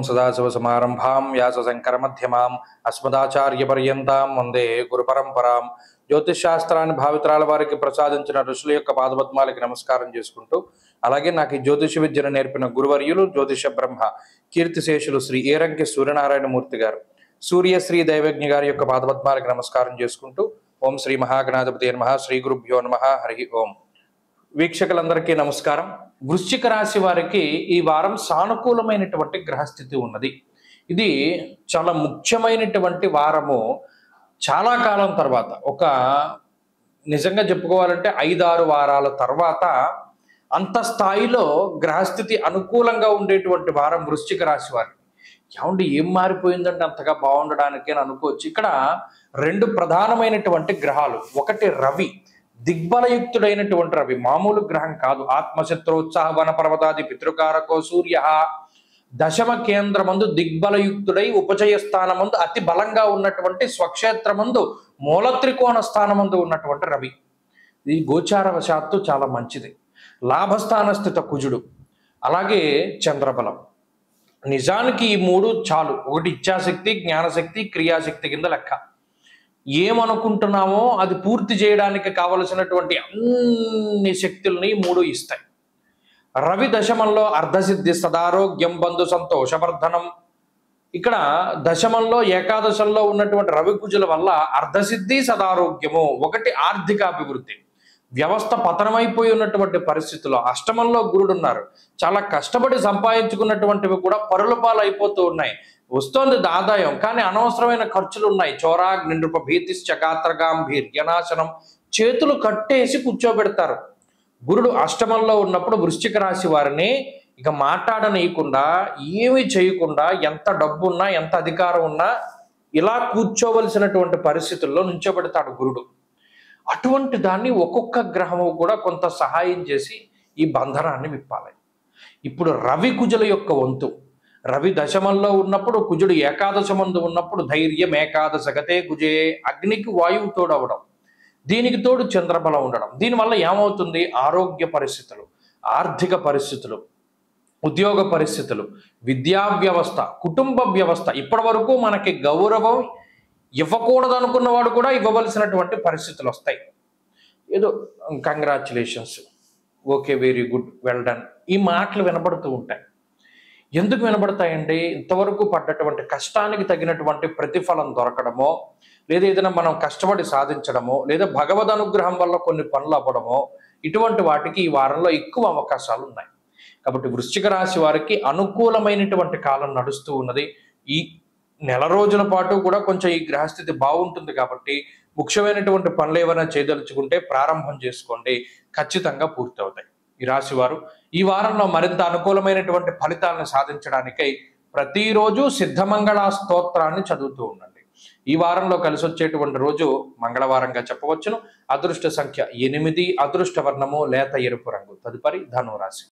సదాశివసమారంభాం వ్యాసశంకరమధ్యమాం అస్మదాచార్యపర్యంతాం వందే గురుపరంపరాం. జ్యోతిష్ శాస్త్రాన్ని భావితరాల వారికి ప్రసాదించిన ఋషుల యొక్క పాదపద్మాలకి నమస్కారం చేసుకుంటూ, అలాగే నాకు ఈ జ్యోతిష విద్యను నేర్పిన గురువర్యులు జ్యోతిష బ్రహ్మ కీర్తిశేషులు శ్రీ ఏరంకి సూర్యనారాయణమూర్తి గారు, సూర్యశ్రీ దైవజ్ఞ గారి యొక్క పాదపద్మాలకి నమస్కారం చేసుకుంటూ, ఓం శ్రీ మహాగణాధిపతి నమః, శ్రీ గురుభ్యో నమః, హరి ఓం. వీక్షకులందరికీ నమస్కారం. వృశ్చిక రాశి వారికి ఈ వారం సానుకూలమైనటువంటి గ్రహస్థితి ఉన్నది. ఇది చాలా ముఖ్యమైనటువంటి వారము. చాలా కాలం తర్వాత, ఒక నిజంగా చెప్పుకోవాలంటే 5-6 వారాల తర్వాత అంత స్థాయిలో గ్రహస్థితి అనుకూలంగా ఉండేటువంటి వారం వృశ్చిక రాశి వారికి. ఏమండి ఏం మారిపోయిందంటే అంతగా బాగుండడానికి అని అనుకోవచ్చు. ఇక్కడ 2 ప్రధానమైనటువంటి గ్రహాలు. ఒకటి రవి, దిగ్బలయుక్తుడైనటువంటి రవి, మామూలు గ్రహం కాదు. ఆత్మశత్రోత్సాహ వన పర్వతాది పితృకారకో సూర్య, దశమ కేంద్రమందు దిగ్బలయుక్తుడై ఉపచయ స్థానమందు అతి బలంగా ఉన్నటువంటి స్వక్షేత్రమందు మూల త్రికోణ స్థానమందు ఉన్నటువంటి రవి. ఇది గోచారవశాత్తు చాలా మంచిది. లాభస్థాన స్థిత కుజుడు, అలాగే చంద్రబలం. నిజానికి ఈ 3 చాలు. ఒకటి ఇచ్ఛాశక్తి, జ్ఞానశక్తి, క్రియాశక్తి కింద లెక్క. ఏమనుకుంటున్నామో అది పూర్తి చేయడానికి కావలసినటువంటి అన్ని శక్తుల్ని 3 ఇస్తాయి. రవి దశమంలో అర్ధసిద్ధి, సదారోగ్యం, బంధు సంతోషవర్ధనం. ఇక్కడ దశమంలో ఏకాదశంలో ఉన్నటువంటి రవి కుజుల వల్ల అర్ధసిద్ధి, సదారోగ్యము. ఒకటి ఆర్థిక అభివృద్ధి. వ్యవస్థ పతనమైపోయి ఉన్నటువంటి పరిస్థితుల్లో అష్టమంలో గురుడు ఉన్నారు. చాలా కష్టపడి సంపాదించుకున్నటువంటివి కూడా పరుల పాలు అయిపోతూ ఉన్నాయి. వస్తోంది ఆదాయం, కానీ అనవసరమైన ఖర్చులు ఉన్నాయి. చోరాగ్ని నృప భీతిశ్చ గాత్రగాంభీర్యనాశనం. చేతులు కట్టేసి కూర్చోబెడతారు. గురుడు అష్టమంలో ఉన్నప్పుడు వృశ్చిక రాశి వారిని ఇక మాట్లాడనీయకుండా, ఏమీ చేయకుండా, ఎంత డబ్బున్నా ఎంత అధికారం ఉన్నా ఇలా కూర్చోవలసినటువంటి పరిస్థితుల్లో నుంచోబెడతాడు గురుడు. అటువంటి దాన్ని ఒక్కొక్క గ్రహము కూడా కొంత సహాయం చేసి ఈ బంధనాన్ని విప్పాలి. ఇప్పుడు రవి కుజుల యొక్క వంతు. రవి దశమంలో ఉన్నప్పుడు, కుజుడు ఏకాదశమందు ఉన్నప్పుడు ధైర్యం ఏకాదశ గతే కుజే, అగ్నికి వాయువు తోడవడం, దీనికి తోడు చంద్రబలం ఉండడం. దీనివల్ల ఏమవుతుంది? ఆరోగ్య పరిస్థితులు, ఆర్థిక పరిస్థితులు, ఉద్యోగ పరిస్థితులు, విద్యా వ్యవస్థ, కుటుంబ వ్యవస్థ, ఇప్పటి వరకు మనకి గౌరవం ఇవ్వకూడదు అనుకున్నవాడు కూడా ఇవ్వవలసినటువంటి పరిస్థితులు వస్తాయి. ఏదో congratulations, okay, very good, well done, ఈ మాటలు వినబడుతూ ఉంటాయి. ఎందుకు వినబడతాయండి? ఇంతవరకు పడ్డటువంటి కష్టానికి తగినటువంటి ప్రతిఫలం దొరకడమో, లేదా ఏదైనా మనం కష్టపడి సాధించడమో, లేదా భగవద్ అనుగ్రహం వల్ల కొన్ని పనులు అవ్వడమో, ఇటువంటి వాటికి ఈ వారంలో ఎక్కువ అవకాశాలు ఉన్నాయి. కాబట్టి వృశ్చిక రాశి వారికి అనుకూలమైనటువంటి కాలం నడుస్తూ ఉన్నది. ఈ నెల రోజుల పాటు కూడా కొంచెం ఈ గ్రహస్థితి బాగుంటుంది. కాబట్టి ముఖ్యమైనటువంటి పనులు ఏమైనా చేయదలుచుకుంటే ప్రారంభం చేసుకోండి, ఖచ్చితంగా పూర్తి అవుతాయి. ఈ రాశి వారు ఈ వారంలో మరింత అనుకూలమైనటువంటి ఫలితాలను సాధించడానికై ప్రతిరోజు సిద్ధమంగళ స్తోత్రాన్ని చదువుతూ ఉండండి. ఈ వారంలో కలిసి వచ్చేటువంటి రోజు మంగళవారంగా చెప్పవచ్చును. అదృష్ట సంఖ్య 8, అదృష్ట వర్ణము లేత ఎరుపు రంగు. తదుపరి ధనురాశి.